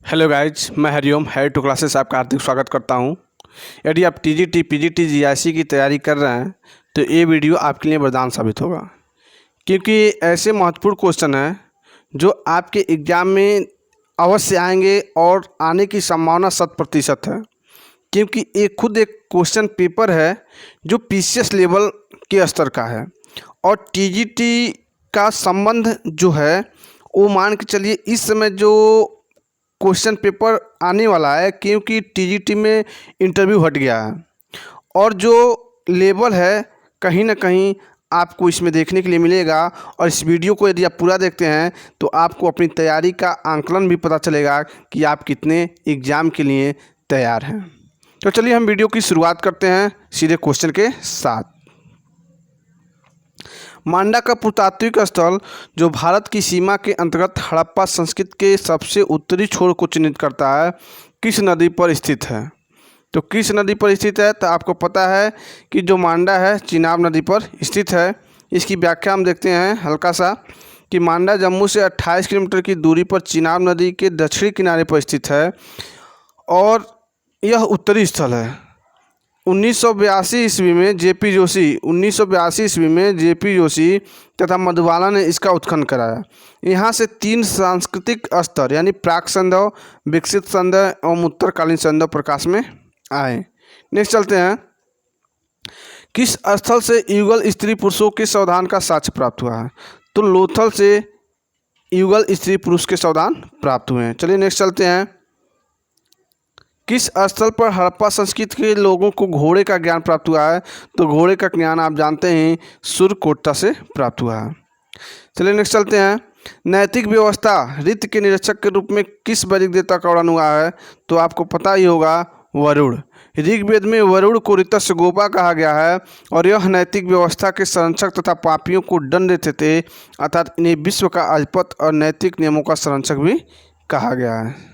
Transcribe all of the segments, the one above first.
Hello guys, मैं Hariom hair two classes आपका हार्दिक स्वागत करता हूं। यदि आप टीजीटी, पीजीटी, जीआईसी की तैयारी कर रहे हैं तो ये वीडियो आपके लिए वरदान साबित होगा, क्योंकि ऐसे महत्वपूर्ण क्वेश्चन हैं जो आपके एग्ज़ाम में अवश्य आएंगे और आने की संभावना 100% है। क्योंकि ये खुद एक क्वेश्चन पेपर है जो पीसीएस लेवल के स्तर का है और टीजीटी का संबंध जो है वो मान के चलिए इस समय जो क्वेश्चन पेपर आने वाला है, क्योंकि टीजीटी में इंटरव्यू हट गया है और जो लेवल है कहीं ना कहीं आपको इसमें देखने के लिए मिलेगा। और इस वीडियो को यदि आप पूरा देखते हैं तो आपको अपनी तैयारी का आंकलन भी पता चलेगा कि आप कितने एग्ज़ाम के लिए तैयार हैं। तो चलिए हम वीडियो की शुरुआत करते हैं सीधे क्वेश्चन के साथ। मांडा का पुरातात्विक स्थल जो भारत की सीमा के अंतर्गत हड़प्पा संस्कृति के सबसे उत्तरी छोर को चिन्हित करता है, किस नदी पर स्थित है? तो किस नदी पर स्थित है? तो आपको पता है कि जो मांडा है चिनाब नदी पर स्थित है। इसकी व्याख्या हम देखते हैं हल्का सा कि मांडा जम्मू से 28 किलोमीटर की दूरी पर चिनाब नदी के दक्षिणी किनारे पर स्थित है और यह उत्तरी स्थल है। 1982 ईस्वी में जेपी जोशी तथा मधुबाला ने इसका उत्खनन कराया। यहाँ से 3 सांस्कृतिक स्तर यानी प्राक संध्या, विकसित संध्या एवं उत्तरकालीन संध्या प्रकाश में आए। नेक्स्ट चलते हैं। किस स्थल से युगल स्त्री पुरुषों के सावधान का साक्ष्य प्राप्त हुआ है? तो लोथल से युगल स्त्री पुरुष के सावधान प्राप्त हुए हैं। चलिए नेक्स्ट चलते हैं। किस स्थल पर हड़प्पा संस्कृति के लोगों को घोड़े का ज्ञान प्राप्त हुआ है? तो घोड़े का ज्ञान आप जानते हैं सुरकोटा से प्राप्त हुआ है। चलिए नेक्स्ट चलते हैं। नैतिक व्यवस्था रीति के निरीक्षक के रूप में किस वैदिक देवता का वर्णन हुआ है? तो आपको पता ही होगा, वरुण। ऋग्वेद में वरुण को ऋतस्य गोपा कहा गया है और यह नैतिक व्यवस्था के संरक्षक तथा पापियों को दंड देते थे, अर्थात इन्हें विश्व का अधिपति और नैतिक नियमों का संरक्षक भी कहा गया है।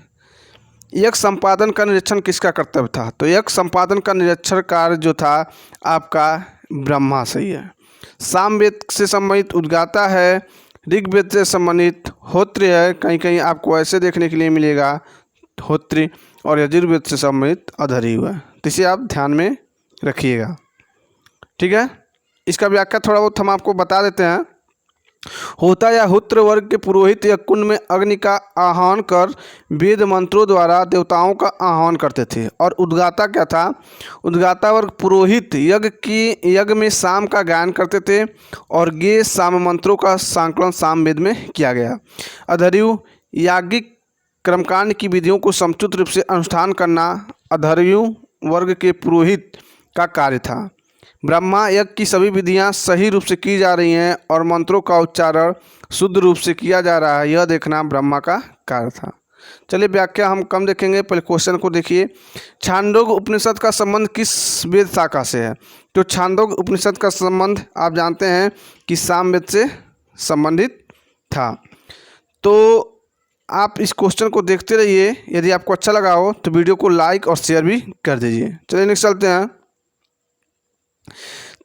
यज्ञ संपादन का निरीक्षण किसका कर्तव्य था? तो यज्ञ संपादन का निरीक्षण कार्य जो था आपका ब्रह्मा सही है। सामवेद से संबंधित उद्गाता है, ऋग्वेद से संबंधित होत्र है, कहीं कहीं आपको ऐसे देखने के लिए मिलेगा होत्री, और यजुर्वेद से संबंधित अधर्यु है। तो इसे आप ध्यान में रखिएगा, ठीक है। इसका व्याख्या थोड़ा बहुत हम आपको बता देते हैं। होता या होत्र वर्ग के पुरोहित या कुंड में अग्नि का आह्वान कर वेद मंत्रों द्वारा देवताओं का आह्वान करते थे। और उद्गाता क्या था? उद्गाता वर्ग पुरोहित यज्ञ में साम का गायन करते थे और ये साम मंत्रों का संकलन सामवेद में किया गया। अधर्यु याज्ञिक कर्मकांड की विधियों को समुचित रूप से अनुष्ठान करना अधर्यु वर्ग के पुरोहित का कार्य था। ब्रह्मा यज्ञ की सभी विधियां सही रूप से की जा रही हैं और मंत्रों का उच्चारण शुद्ध रूप से किया जा रहा है, यह देखना ब्रह्मा का कार्य था। चलिए व्याख्या हम कम देखेंगे, पहले क्वेश्चन को देखिए। छांदोग्य उपनिषद का संबंध किस वेद शाखा से है? तो छांदोग्य उपनिषद का संबंध आप जानते हैं कि सामवेद से संबंधित था। तो आप इस क्वेश्चन को देखते रहिए। यदि आपको अच्छा लगा हो तो वीडियो को लाइक और शेयर भी कर दीजिए। चलिए नेक्स्ट चलते हैं।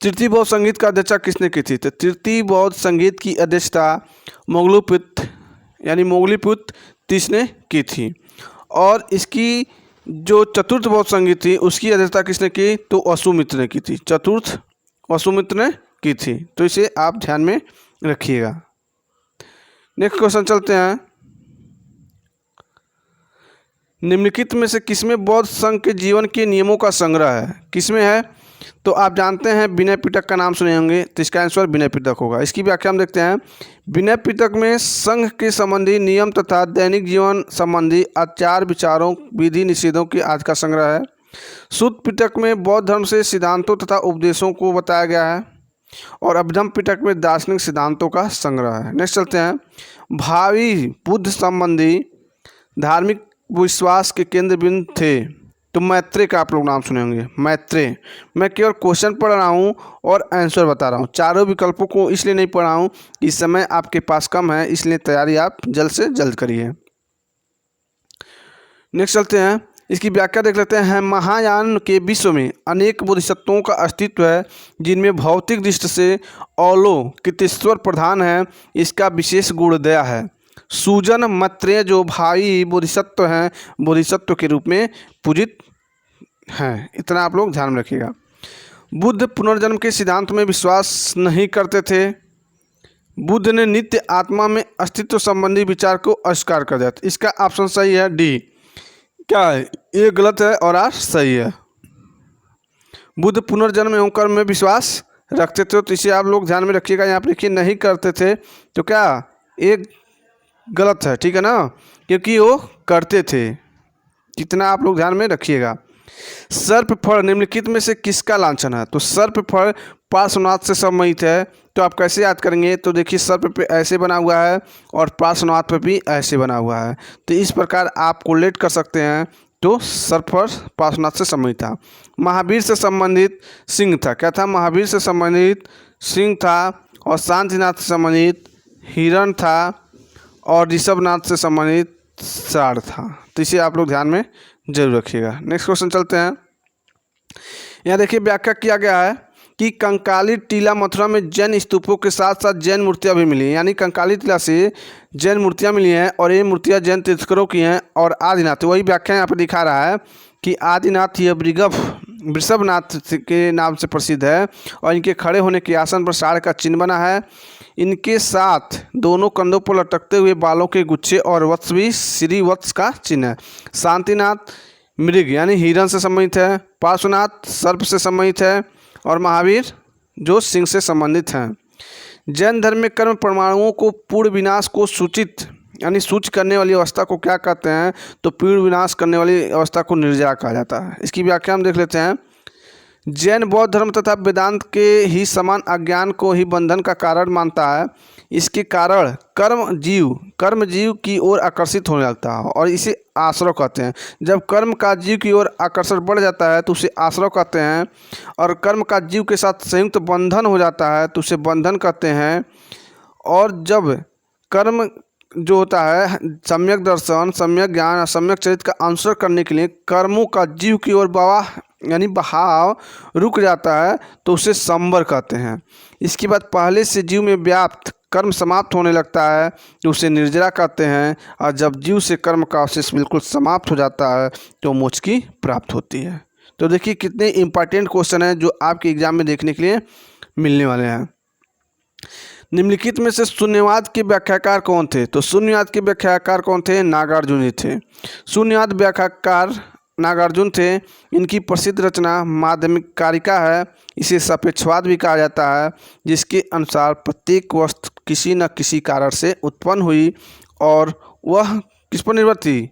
तृतीय बौद्ध संगीत का अध्यक्षता किसने की थी? तो तृतीय बौद्ध संगीत की अध्यक्षता मोगलीपुत्र तीस ने की थी। और इसकी जो चतुर्थ बौद्ध संगीत थी उसकी अध्यक्षता किसने की? तो वसुमित्र ने की थी। चतुर्थ वसुमित्र ने की थी, तो इसे आप ध्यान में रखिएगा। नेक्स्ट क्वेश्चन चलते हैं। निम्नलिखित में से किसमें बौद्ध संघ के जीवन के नियमों का संग्रह है? किसमें है? तो आप जानते हैं विनय पिटक का नाम सुने होंगे, तो इसका आंसर विनय पिटक होगा। इसकी व्याख्या हम देखते हैं। विनय पिटक में संघ के संबंधी नियम तथा दैनिक जीवन संबंधी आचार विचारों, विधि निषेधों के आदि का संग्रह है। सूत पिटक में बौद्ध धर्म से सिद्धांतों तथा उपदेशों को बताया गया है और अभिधम पिटक में दार्शनिक सिद्धांतों का संग्रह है। नेक्स्ट चलते हैं। भावी बुद्ध संबंधी धार्मिक विश्वास के केंद्र बिंदु थे? तो मैत्रेय का आप लोग नाम सुने होंगे, मैत्रेय। मैं केवल क्वेश्चन पढ़ रहा हूँ और आंसर बता रहा हूँ। चारों विकल्पों को इसलिए नहीं पढ़ा हूँ, इस समय आपके पास कम है, इसलिए तैयारी आप जल्द से जल्द करिए। नेक्स्ट चलते हैं। इसकी व्याख्या देख लेते हैं। महायान के विश्व में अनेक बोधिसत्वों का अस्तित्व है, जिनमें भौतिक दृष्टि से औलो कितेश्वर प्रधान है। इसका विशेष गुण दया है। सूजन मैत्रेय जो भाई बोधिसत्व हैं, बोधिसत्व के रूप में पूजित हैं। इतना आप लोग ध्यान में रखिएगा। बुद्ध पुनर्जन्म के सिद्धांत में विश्वास नहीं करते थे। बुद्ध ने नित्य आत्मा में अस्तित्व संबंधी विचार को अस्वीकार कर दिया। इसका ऑप्शन सही है डी। क्या है? ये गलत है और आर सही है। बुद्ध पुनर्जन्म एवं कर्म में विश्वास रखते थे, तो इसे आप लोग ध्यान में रखिएगा। यहाँ पर लिखिए नहीं करते थे, तो क्या ये गलत है, ठीक है ना, क्योंकि वो करते थे। इतना आप लोग ध्यान में रखिएगा। सर्प फल निम्नलिखित में से किसका लांछन है? तो सर्प फल पार्श्वनाथ से संबंधित है। तो आप कैसे याद करेंगे? तो देखिए सर्प पे ऐसे बना हुआ है और पार्श्वनाथ पे भी ऐसे बना हुआ है, तो इस प्रकार आप कोलेट कर सकते हैं। तो सर्प फल पार्श्वनाथ से संबंधित था। महावीर से संबंधित सिंह था। क्या था? महावीर से संबंधित सिंह था। और शांतिनाथ से संबंधित हिरण था। और ऋषभनाथ से संबंधित साढ़ था। तो इसे आप लोग ध्यान में जरूर रखिएगा। नेक्स्ट क्वेश्चन चलते हैं। यहाँ देखिए व्याख्या किया गया है कि कंकाली टीला मथुरा में जैन स्तूपों के साथ साथ जैन मूर्तियाँ भी मिली हैं। यानी कंकाली टीला से जैन मूर्तियाँ मिली हैं और ये मूर्तियाँ जैन तीर्थंकरों की हैं। और आदिनाथ, वही व्याख्या यहाँ पर दिखा रहा है कि आदिनाथ यह वृषभनाथ के नाम से प्रसिद्ध है और इनके खड़े होने के आसन पर साढ़ का चिन्ह बना है। इनके साथ दोनों कंधों पर लटकते हुए बालों के गुच्छे और वत्स भी श्री वत्स का चिन्ह है। शांतिनाथ मृग यानी हिरण से संबंधित है। पार्श्वनाथ सर्प से संबंधित है। और महावीर जो सिंह से संबंधित हैं। जैन धर्म में कर्म परमाणुओं को पूर्ण विनाश को सूचित यानी सूच करने वाली अवस्था को क्या कहते हैं? तो पूर्ण विनाश करने वाली अवस्था को निर्जरा कहा जाता है। इसकी व्याख्या हम देख लेते हैं। जैन बौद्ध धर्म तथा वेदांत के ही समान अज्ञान को ही बंधन का कारण मानता है। इसके कारण कर्म जीव की ओर आकर्षित होने लगता है और इसे आश्रव कहते हैं। जब कर्म का जीव की ओर आकर्षण बढ़ जाता है तो उसे आश्रव कहते हैं। और कर्म का जीव के साथ संयुक्त बंधन हो जाता है तो उसे बंधन कहते हैं। और जब कर्म जो होता है सम्यक दर्शन, सम्यक ज्ञान और सम्यक चरित्र का अनुसरण करने के लिए कर्मों का जीव की ओर बहाव रुक जाता है तो उसे संवर कहते हैं। इसके बाद पहले से जीव में व्याप्त कर्म समाप्त होने लगता है तो उसे निर्जरा कहते हैं। और जब जीव से कर्म का अवशेष बिल्कुल समाप्त हो जाता है तो मोक्ष की प्राप्त होती है। तो देखिए कितने इंपॉर्टेंट क्वेश्चन हैं जो आपके एग्जाम में देखने के लिए मिलने वाले हैं। निम्नलिखित में से शून्यवाद के व्याख्याकार कौन थे? तो शून्यवाद के व्याख्याकार कौन थे? नागार्जुन जी थे। शून्यवाद व्याख्याकार नागार्जुन थे। इनकी प्रसिद्ध रचना माध्यमिक कारिका है। इसे सापेक्षवाद भी कहा जाता है, जिसके अनुसार प्रत्येक वस्तु किसी न किसी कारण से उत्पन्न हुई और वह किस पर निर्भर थी?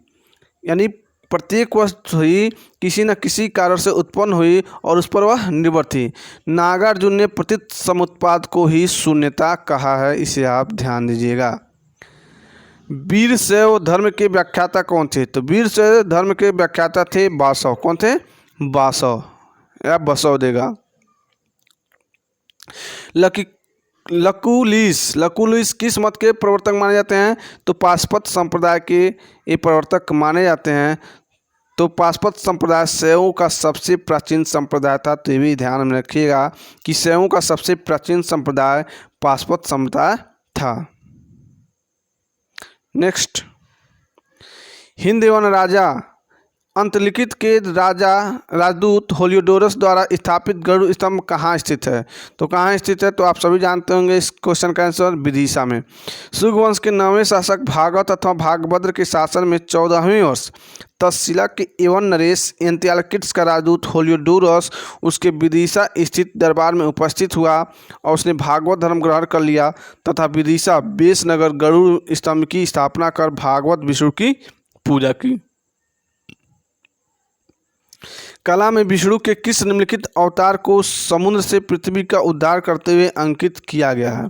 यानी प्रत्येक वस्तु ही किसी न किसी कारण से उत्पन्न हुई और उस पर वह निर्भर थी। नागार्जुन ने प्रतीत समुत्पाद को ही शून्यता कहा है। इसे आप ध्यान दीजिएगा। वीरशैव धर्म के व्याख्याता कौन थे? तो वीरशैव धर्म के व्याख्याता थे वासव। कौन थे? वासव या बसव देगा। लकुलिस किस मत के प्रवर्तक माने जाते हैं? तो पाशुपत संप्रदाय के ये प्रवर्तक माने जाते हैं। तो पाशुपत संप्रदाय शैवों का सबसे प्राचीन संप्रदाय था। तो ये भी ध्यान में रखिएगा कि शैवों का सबसे प्राचीन संप्रदाय पाशुपत संप्रदाय था। नेक्स्ट, हिंद एवं राजा अंतलिखित के राजदूत होलियोडोरस द्वारा स्थापित गरुड़ स्तंभ कहाँ स्थित है? तो कहाँ स्थित है? तो आप सभी जानते होंगे इस क्वेश्चन का आंसर विदिशा में। शुंगवंश के 9वें शासक भागवत अथवा भागभद्र के शासन में 14वें वर्ष तक्षशिला के एवं नरेश एंतियालकिड्स का राजदूत होलियोडोरस उसके विदिशा स्थित दरबार में उपस्थित हुआ और उसने भागवत धर्म ग्रहण कर लिया तथा विदिशा बेस नगर गरुड़ स्तंभ की स्थापना कर भागवत विष्णु की पूजा की। कला में विष्णु के किस निम्नलिखित अवतार को समुद्र से पृथ्वी का उद्धार करते हुए अंकित किया गया है?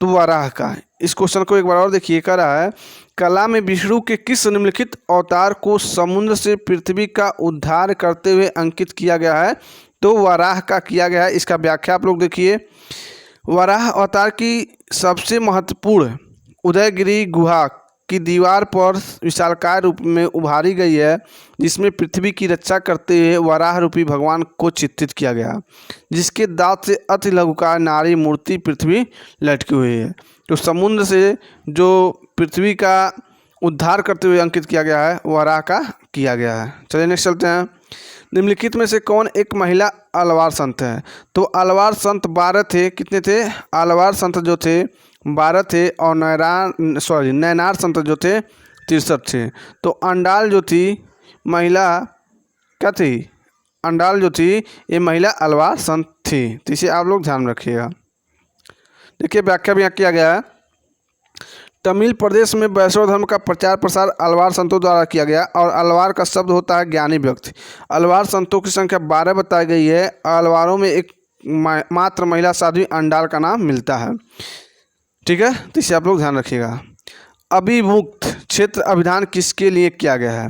तो वराह का। इस क्वेश्चन को एक बार और देखिए, कह रहा है कला में विष्णु के किस निम्नलिखित अवतार को समुद्र से पृथ्वी का उद्धार करते हुए अंकित किया गया है? तो वराह का किया गया है। इसका व्याख्या आप लोग देखिए। वराह अवतार की सबसे महत्वपूर्ण उदयगिरी गुहा की दीवार पर विशालकाय रूप में उभारी गई है, जिसमें पृथ्वी की रक्षा करते हुए वराह रूपी भगवान को चित्रित किया गया, जिसके दांत से अति लघुकाय नारी मूर्ति पृथ्वी लटकी हुई है। तो समुद्र से जो पृथ्वी का उद्धार करते हुए अंकित किया गया है वराह का किया गया है। चलिए नेक्स्ट चलते हैं। निम्नलिखित में से कौन एक महिला अलवार संत है? तो अलवार संत 12 थे। कितने थे? अलवार संत जो थे 12 थे और नैनार संत जो थे 63 थे। तो अंडाल जो थी महिला क्या थी? अंडाल जो थी ये महिला अलवार संत थी। तो इसे आप लोग ध्यान रखिएगा। देखिए व्याख्या भी यहाँ किया गया है। तमिल प्रदेश में वैष्णव धर्म का प्रचार प्रसार अलवार संतों द्वारा किया गया और अलवार का शब्द होता है ज्ञानी व्यक्ति। अलवार संतों की संख्या 12 बताई गई है। अलवारों में एक मात्र महिला साध्वी अंडाल का नाम मिलता है। ठीक है, तो इसे आप लोग ध्यान रखिएगा। अभिमुक्त क्षेत्र अभिधान किसके लिए किया गया है?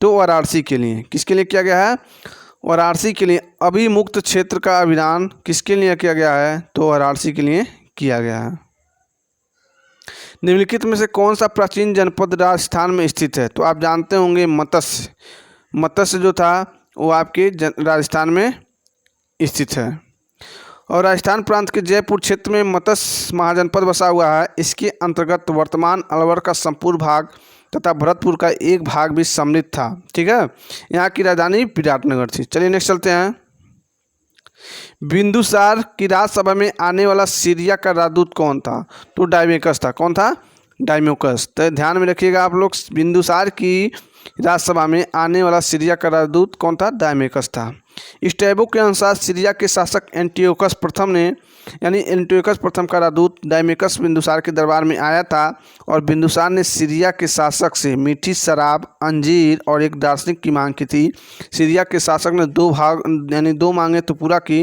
तो वाराणसी के लिए। किसके लिए किया गया है? वाराणसी के लिए। अभिमुक्त क्षेत्र का अभिधान किसके लिए किया गया है? तो वाराणसी के लिए किया गया है। निम्नलिखित में से कौन सा प्राचीन जनपद राजस्थान में स्थित है? तो आप जानते होंगे मत्स्य। मत्स्य जो था वो आपके राजस्थान में स्थित है और राजस्थान प्रांत के जयपुर क्षेत्र में मत्स्य महाजनपद बसा हुआ है। इसके अंतर्गत वर्तमान अलवर का संपूर्ण भाग तथा भरतपुर का एक भाग भी सम्मिलित था। ठीक है, यहाँ की राजधानी विराटनगर थी। चलिए नेक्स्ट चलते हैं। बिंदुसार की राजसभा में आने वाला सीरिया का राजदूत कौन था? तो डायमेकस था। कौन था? डायमेकस। तो ध्यान में रखिएगा आप लोग, बिंदुसार की राज्यसभा में आने वाला सीरिया का राजदूत कौन था? डायमेकस था। स्ट्रैबो के अनुसार सीरिया के शासक एंटियोकस प्रथम ने यानी एंटियोकस प्रथम का राजदूत डायमेकस बिंदुसार के दरबार में आया था और बिंदुसार ने सीरिया के शासक से मीठी शराब, अंजीर और एक दार्शनिक की मांग की थी। सीरिया के शासक ने दो मांगे तो पूरा की,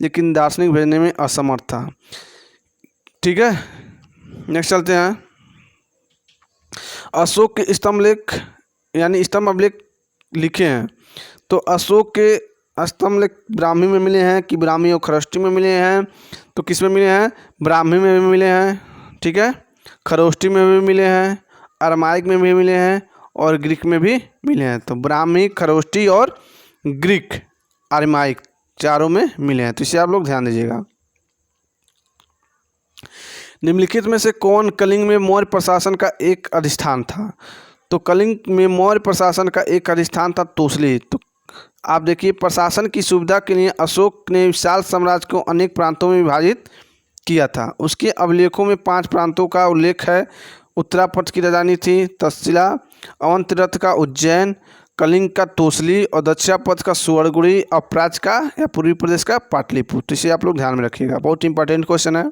लेकिन दार्शनिक भेजने में असमर्थ था। ठीक है, नेक्स्ट चलते हैं। अशोक के स्तंभलेख यानी स्तंभ अभिलेख लिखे हैं। तो अशोक के स्तंभलेख ब्राह्मी में मिले हैं कि ब्राह्मी और खरोष्टी में मिले हैं? तो किस में मिले हैं? ब्राह्मी में भी मिले हैं। ठीक है, खरोष्टी में भी मिले हैं, अरमाइक में भी मिले हैं और ग्रीक में भी मिले हैं। तो ब्राह्मी, खरोष्टी और ग्रीक, अरमाइक चारों में मिले हैं। तो इसे आप लोग ध्यान दीजिएगा। निम्नलिखित में से कौन कलिंग में मौर्य प्रशासन का एक अधिष्ठान था? तो कलिंग में मौर्य प्रशासन का एक अधिष्ठान था तोसली। तो आप देखिए, प्रशासन की सुविधा के लिए अशोक ने विशाल साम्राज्य को अनेक प्रांतों में विभाजित किया था। उसके अभिलेखों में 5 प्रांतों का उल्लेख है। उत्तरापथ की राजधानी थी तक्षशिला, अवंतीरथ का उज्जैन, कलिंग का तोसली और दक्षिणापथ का सुवर्णगुड़ी और प्राच्य का या पूर्वी प्रदेश का पाटलिपुत्र। इसे आप लोग ध्यान में रखिएगा, बहुत इंपॉर्टेंट क्वेश्चन है।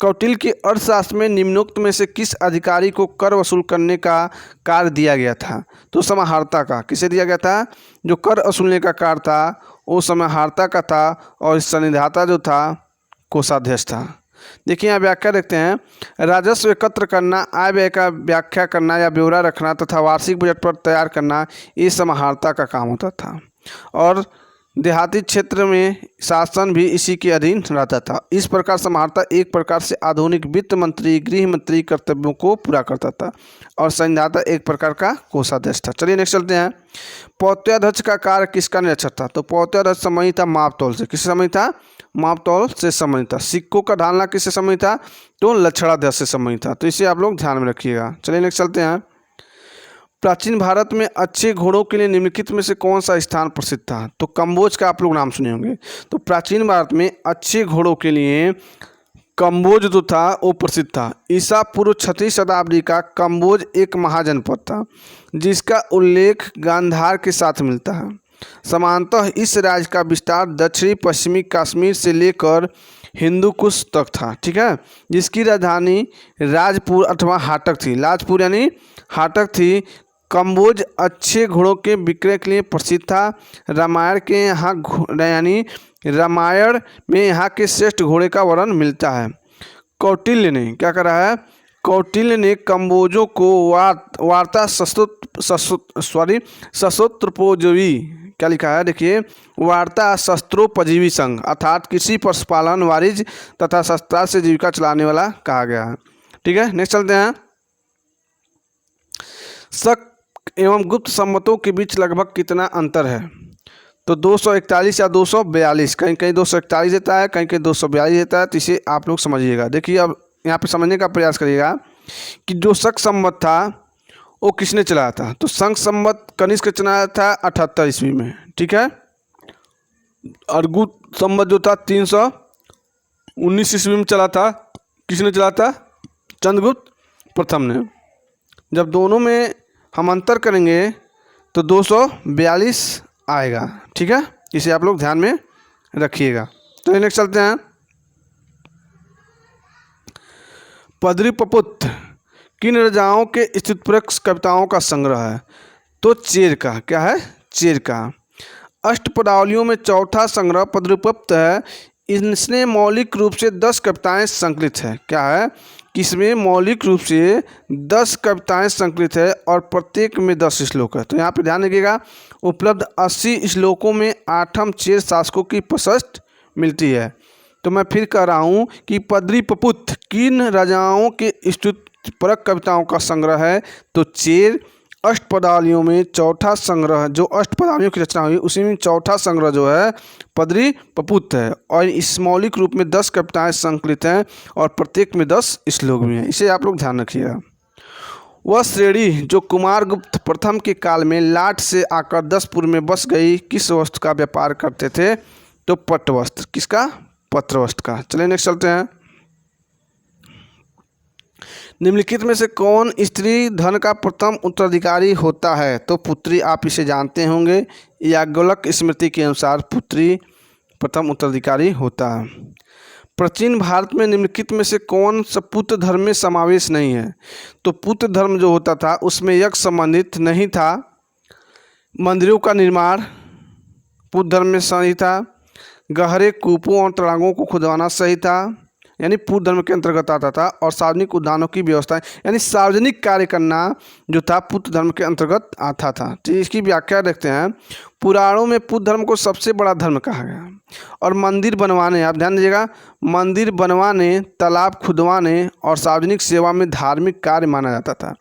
कौटिल्य के अर्थशास्त्र में निम्नोक्त में से किस अधिकारी को कर वसूल करने का कार्य दिया गया था? तो समाहर्ता का। किसे दिया गया था? जो कर वसूलने का कार्य था वो समाहर्ता का था और सन्निधाता जो था कोषाध्यक्ष था। देखिए यहाँ व्याख्या देखते हैं। राजस्व एकत्र करना, आय व्यय का व्याख्या करना या ब्यौरा रखना तथा वार्षिक बजट पर तैयार करना ये समाहर्ता का काम होता था और देहाती क्षेत्र में शासन भी इसी के अधीन रहता था। इस प्रकार समाहर्ता एक प्रकार से आधुनिक वित्त मंत्री, गृह मंत्री कर्तव्यों को पूरा करता था और संविधाता एक प्रकार का कोषाध्यक्ष था। चलिए नेक्स्ट चलते हैं। पौत्याध्यक्ष का कार्य किसका निरीक्षण था? तो पौत्याध्यक्ष संबंधित था मापतौल से। किससे संबंधित था? मापतौल से संबंधित था। सिक्कों का ढालना किससे संबंधित था? तो लक्षणाध्यक्ष से संबंधित था। तो इसे आप लोग ध्यान में रखिएगा। चलिए नेक्स्ट चलते हैं। प्राचीन भारत में अच्छे घोड़ों के लिए निम्नलिखित में से कौन सा स्थान प्रसिद्ध था? तो कम्बोज का आप लोग नाम सुने होंगे। तो प्राचीन भारत में अच्छे घोड़ों के लिए कम्बोज जो था वो प्रसिद्ध था। ईसा पूर्व 6वीं शताब्दी का कम्बोज एक महाजनपद था जिसका उल्लेख गांधार के साथ मिलता है। समानतः इस राज्य का विस्तार दक्षिणी पश्चिमी कश्मीर से लेकर हिंदू कुश तक था। ठीक है, जिसकी राजधानी राजपुर अथवा हाटक थी। लाजपुर यानी हाटक थी। कम्बोज अच्छे घोड़ों के विक्रय के लिए प्रसिद्ध था। रामायण के यहाँ यानी रामायण में यहाँ के श्रेष्ठ घोड़े का वर्णन मिलता है। कौटिल्य ने क्या करा है? कौटिल्य ने कम्बोजों को वार्ता शस्त्रोपजीवी क्या लिखा है? देखिए, वार्ता शस्त्रोपजीवी संघ अर्थात कृषि, पशुपालन, वाणिज्य तथा शस्त्रास्त्र से जीविका चलाने वाला कहा गया है। ठीक है, नेक्स्ट चलते हैं। शक एवं गुप्त सम्मतों के बीच लगभग कितना अंतर है? तो 241 या 242। कहीं कहीं 241 देता है, कहीं कहीं 242 देता है। तो इसे आप लोग समझिएगा। देखिए अब यहाँ पे समझने का प्रयास करिएगा। कि जो शक संवत था वो किसने चलाया था? तो शक संवत कनिष्क चलाया था 78 ईस्वी में, ठीक है। और गुप्त संवत जो था 319 ईस्वी में चला था। किसने चला था? चंद्रगुप्त प्रथम ने। जब दोनों में हम अंतर करेंगे तो 242 आएगा, ठीक है। इसे आप लोग ध्यान में रखिएगा। तो नेक्स्ट चलते हैं। पद्रीपपुत्र किन राजाओं के स्तुतिपरक कविताओं का संग्रह है? तो चेर का। क्या है? चेर का। अष्टपदावलियों में चौथा संग्रह पद्रीपपुत्र है। इसने मौलिक रूप से 10 कविताएं संकलित है। क्या है? इसमें मौलिक रूप से 10 कविताएं संकलित है और प्रत्येक में 10 श्लोक है। तो यहाँ पे ध्यान रखिएगा, उपलब्ध 80 श्लोकों में आठम चेर शासकों की प्रशस्त मिलती है। तो मैं फिर कह रहा हूँ कि पद्रीपपुत्र किन राजाओं के स्तुतिपरक कविताओं का संग्रह है? तो चेर। अष्टपदावलियों में चौथा संग्रह, जो अष्टपदावलियों की रचना हुई उसी में चौथा संग्रह जो है पद्रीपपुत्र है। और इस मौलिक रूप में 10 कविताएं संकलित हैं और प्रत्येक में 10 श्लोक भी हैं। इसे आप लोग ध्यान रखिएगा। वह श्रेणी जो कुमारगुप्त प्रथम के काल में लाट से आकर 10पुर में बस गई, किस वस्त्र का व्यापार करते थे? तो पट्टवस्त्र। किसका? पत्रवस्त्र का। चलिए नेक्स्ट चलते हैं। निम्नलिखित में से कौन स्त्री धन का प्रथम उत्तराधिकारी होता है? तो पुत्री। आप इसे जानते होंगे, याज्ञवल्क्य स्मृति के अनुसार पुत्री प्रथम उत्तराधिकारी होता है। प्राचीन भारत में निम्नलिखित में से कौन सा पुत्र धर्म में समावेश नहीं है? तो पुत्र धर्म जो होता था उसमें यज्ञ संबंधित नहीं था। मंदिरों का निर्माण पुत्र धर्म में सही था। गहरे कूपों और तड़ागों को खुदवाना सही था, यानी पुत्र धर्म के अंतर्गत आता था। और सार्वजनिक उद्यानों की व्यवस्था, यानी सार्वजनिक कार्य करना जो था पुत्र धर्म के अंतर्गत आता था। तो इसकी व्याख्या देखते हैं। पुराणों में पुत्र धर्म को सबसे बड़ा धर्म कहा गया। और मंदिर बनवाने, आप ध्यान दीजिएगा, मंदिर बनवाने, तालाब खुदवाने और सार्वजनिक सेवा में धार्मिक कार्य माना जाता था।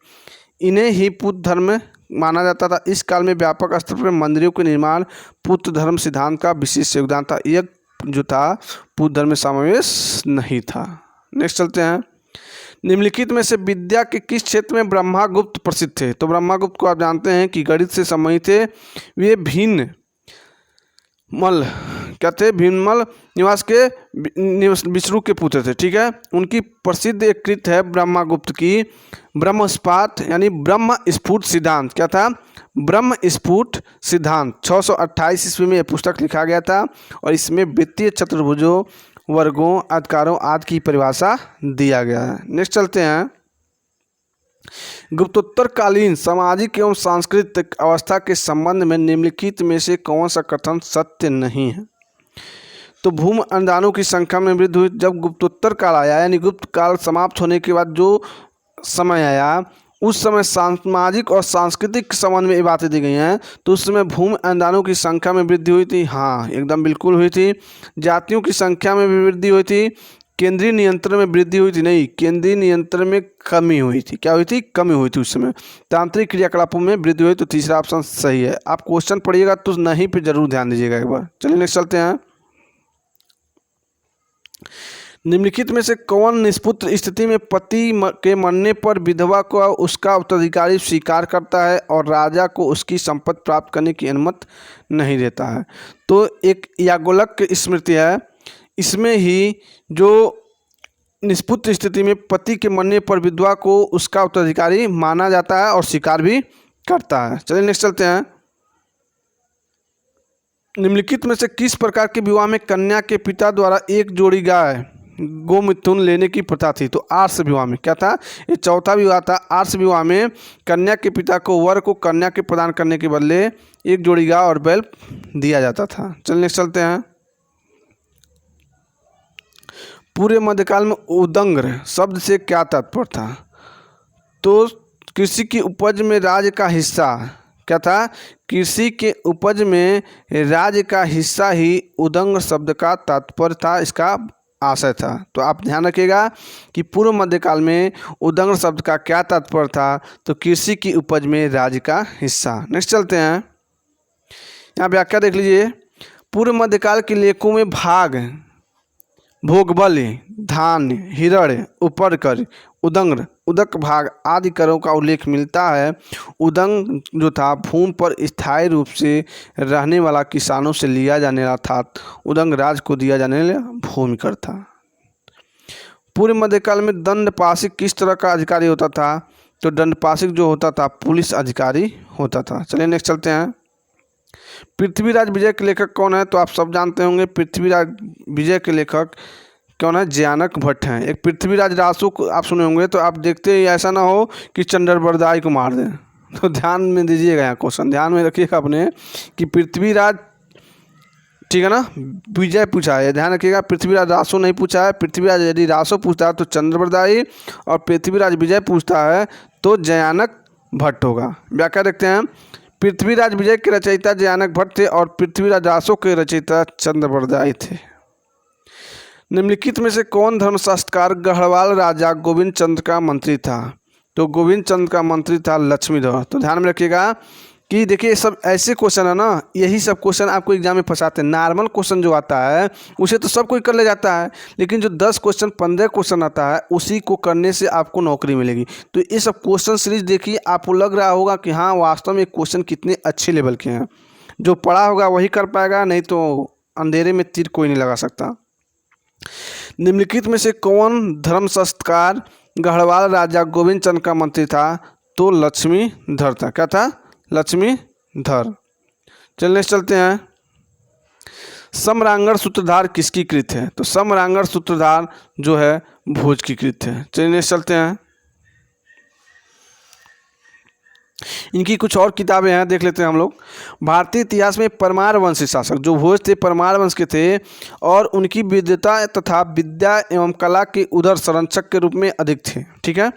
इन्हें ही पुत्र धर्म माना जाता था। इस काल में व्यापक स्तर पर मंदिरों के निर्माण पुत्र धर्म सिद्धांत का विशेष योगदान था। यह जो था पुत्र धर्म में समावेश नहीं था। नेक्स्ट चलते हैं। निम्नलिखित में से विद्या के किस क्षेत्र में ब्रह्मागुप्त प्रसिद्ध थे? तो ब्रह्मागुप्त को आप जानते हैं कि गणित से संबंधित थे। वे भिन्न मल क्या थे? भिन्नमल निवास के विष्णु के पुत्र थे, ठीक है। उनकी प्रसिद्ध एक कृत है ब्रह्मागुप्त की ब्रह्मस्पात, यानी ब्रह्म स्फुट सिद्धांत। क्या था? ब्रह्म स्फुट सिद्धांत। 628 ईस्वी में यह पुस्तक लिखा गया था और इसमें वित्तीय चतुर्भुजों, वर्गों, अधिकारों आदि की परिभाषा दिया गया है। नेक्स्ट चलते हैं। गुप्तोत्तरकालीन सामाजिक एवं सांस्कृतिक अवस्था के संबंध में निम्नलिखित में से कौन सा कथन सत्य नहीं है? तो भूमि अनुदानों की संख्या में वृद्धि हुई। जब गुप्तोत्तर काल आया, यानी गुप्त काल समाप्त होने के बाद जो समय आया, उस समय सामाजिक और सांस्कृतिक संबंध में ये बातें दी गई हैं। तो उस समय भूमि अनुदानों की संख्या में वृद्धि हुई थी। हाँ, एकदम बिल्कुल हुई थी। जातियों की संख्या में भी वृद्धि हुई थी। केंद्रीय नियंत्रण में वृद्धि हुई थी? नहीं, केंद्रीय नियंत्रण में कमी हुई थी। क्या हुई थी? कमी हुई थी उस समय। तांत्रिक क्रियाकलापों में वृद्धि हुई। तो तीसरा ऑप्शन सही है। आप क्वेश्चन पढ़िएगा तो नहीं पे जरूर ध्यान दीजिएगा एक बार। चलिए नेक्स्ट चलते हैं। निम्नलिखित में से कौन निष्पुत्र स्थिति में पति के मरने पर विधवा को उसका उत्तराधिकारी स्वीकार करता है और राजा को उसकी संपत्ति प्राप्त करने की अनुमति नहीं देता है? तो एक याज्ञवल्क्य स्मृति है, इसमें ही जो निष्पुत्र स्थिति में पति के मरने पर विधवा को उसका उत्तराधिकारी माना जाता है और स्वीकार भी करता है। चलिए नेक्स्ट चलते हैं। निम्नलिखित में से किस प्रकार के विवाह में कन्या के पिता द्वारा एक जोड़ी गाय गोमिथुन लेने की प्रथा थी? तो आर्ष विवाह में। क्या था? ये चौथा विवाह था। आर्ष विवाह में कन्या के पिता को वर को कन्या के प्रदान करने के बदले एक जोड़ी गाय और बैल दिया जाता था। चलिए नेक्स्ट चलते हैं। पूरे मध्यकाल में उदंग्र शब्द से क्या तात्पर्य था? तो कृषि की उपज में राज्य का हिस्सा। क्या था? कृषि के उपज में राज्य का हिस्सा ही उदंग्र शब्द का तात्पर्य था, इसका आशय था। तो आप ध्यान रखिएगा कि पूर्व मध्यकाल में उदंग्र शब्द का क्या तात्पर्य था? तो कृषि की उपज में राज्य का हिस्सा। नेक्स्ट चलते हैं। यहाँ व्याख्या देख लीजिए। पूर्व मध्यकाल के लेखों में भाग, भोगबली, धान्य, हिरण्य, उपरकर, उदंग्र उदक भाग आदि करों का उल्लेख मिलता है। उदंग जो था भूमि पर स्थायी रूप से रहने वाला किसानों से लिया जाने वाला था। उदंग राज को दिया जाने वाला भूमि कर था। पूर्व मध्यकाल में दंडपाशिक किस तरह का अधिकारी होता था? तो दंडपाशिक जो होता था पुलिस अधिकारी होता था। चलिए नेक्स्ट चलते हैं। पृथ्वीराज विजय के लेखक कौन है? तो आप सब जानते होंगे पृथ्वीराज विजय के लेखक कौन है? जयानक भट्ट हैं। एक पृथ्वीराज रासो को आप सुने होंगे, तो आप देखते ही ऐसा ना हो कि चंद्रबरदाई को मार दें। तो ध्यान में दीजिएगा, यहाँ क्वेश्चन ध्यान में रखिएगा अपने कि पृथ्वीराज, ठीक है ना, विजय पूछा है, ध्यान रखिएगा। पृथ्वीराज रासो नहीं पूछा है। पृथ्वीराज यदि रासो पूछता है तो चंद्रबरदाई, और पृथ्वीराज विजय पूछता है तो जयानक भट्ट होगा। व्याख्या देखते हैं। पृथ्वीराज विजय के रचयिता जयानक भट्ट थे और पृथ्वीराज रासो के रचयिता चंद्रबरदाई थे। निम्नलिखित में से कौन धर्मशास्त्रकार गढ़वाल राजा गोविंद चंद्र का मंत्री था? तो गोविंद चंद्र का मंत्री था लक्ष्मीधर। तो ध्यान में रखिएगा कि देखिए ये सब ऐसे क्वेश्चन है ना, यही सब क्वेश्चन आपको एग्जाम में फंसाते हैं। नॉर्मल क्वेश्चन जो आता है उसे तो सब कोई कर ले जाता है, लेकिन जो 10 क्वेश्चन 15 क्वेश्चन आता है उसी को करने से आपको नौकरी मिलेगी। तो ये सब क्वेश्चन सीरीज देखिए, आपको लग रहा होगा कि हाँ वास्तव में क्वेश्चन कितने अच्छे लेवल के हैं। जो पढ़ा होगा वही कर पाएगा, नहीं तो अंधेरे में तीर कोई नहीं लगा सकता। निम्नलिखित में से कौन धर्मशास्त्रकार गढ़वाल राजा गोविंद चंद्र का मंत्री था? तो लक्ष्मीधर था। क्या था? लक्ष्मीधर। चलिए चलते हैं। सम्रांगण सूत्रधार किसकी कृत है? तो सम्रांगण सूत्रधार जो है भोज की कृत है। चलिए चलते हैं। इनकी कुछ और किताबें हैं, देख लेते हैं हम लोग। भारतीय इतिहास में परमार वंशी शासक जो भोज थे परमार वंश के थे, और उनकी विद्वता तथा विद्या एवं कला के उदर संरक्षक के रूप में अधिक थे। ठीक है।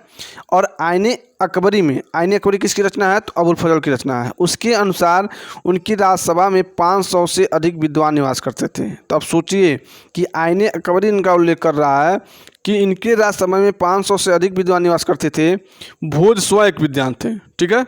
और आईने अकबरी में, आईने अकबरी किसकी रचना है? तो अबुल फजल की रचना है। उसके अनुसार उनकी राजसभा में 500 से अधिक विद्वान निवास करते थे। तो अब सोचिए कि आईने अकबरी इनका उल्लेख कर रहा है कि इनके राजसभा में 500 से अधिक विद्वान निवास करते थे। भोज स्वयं एक विद्वान थे। ठीक है।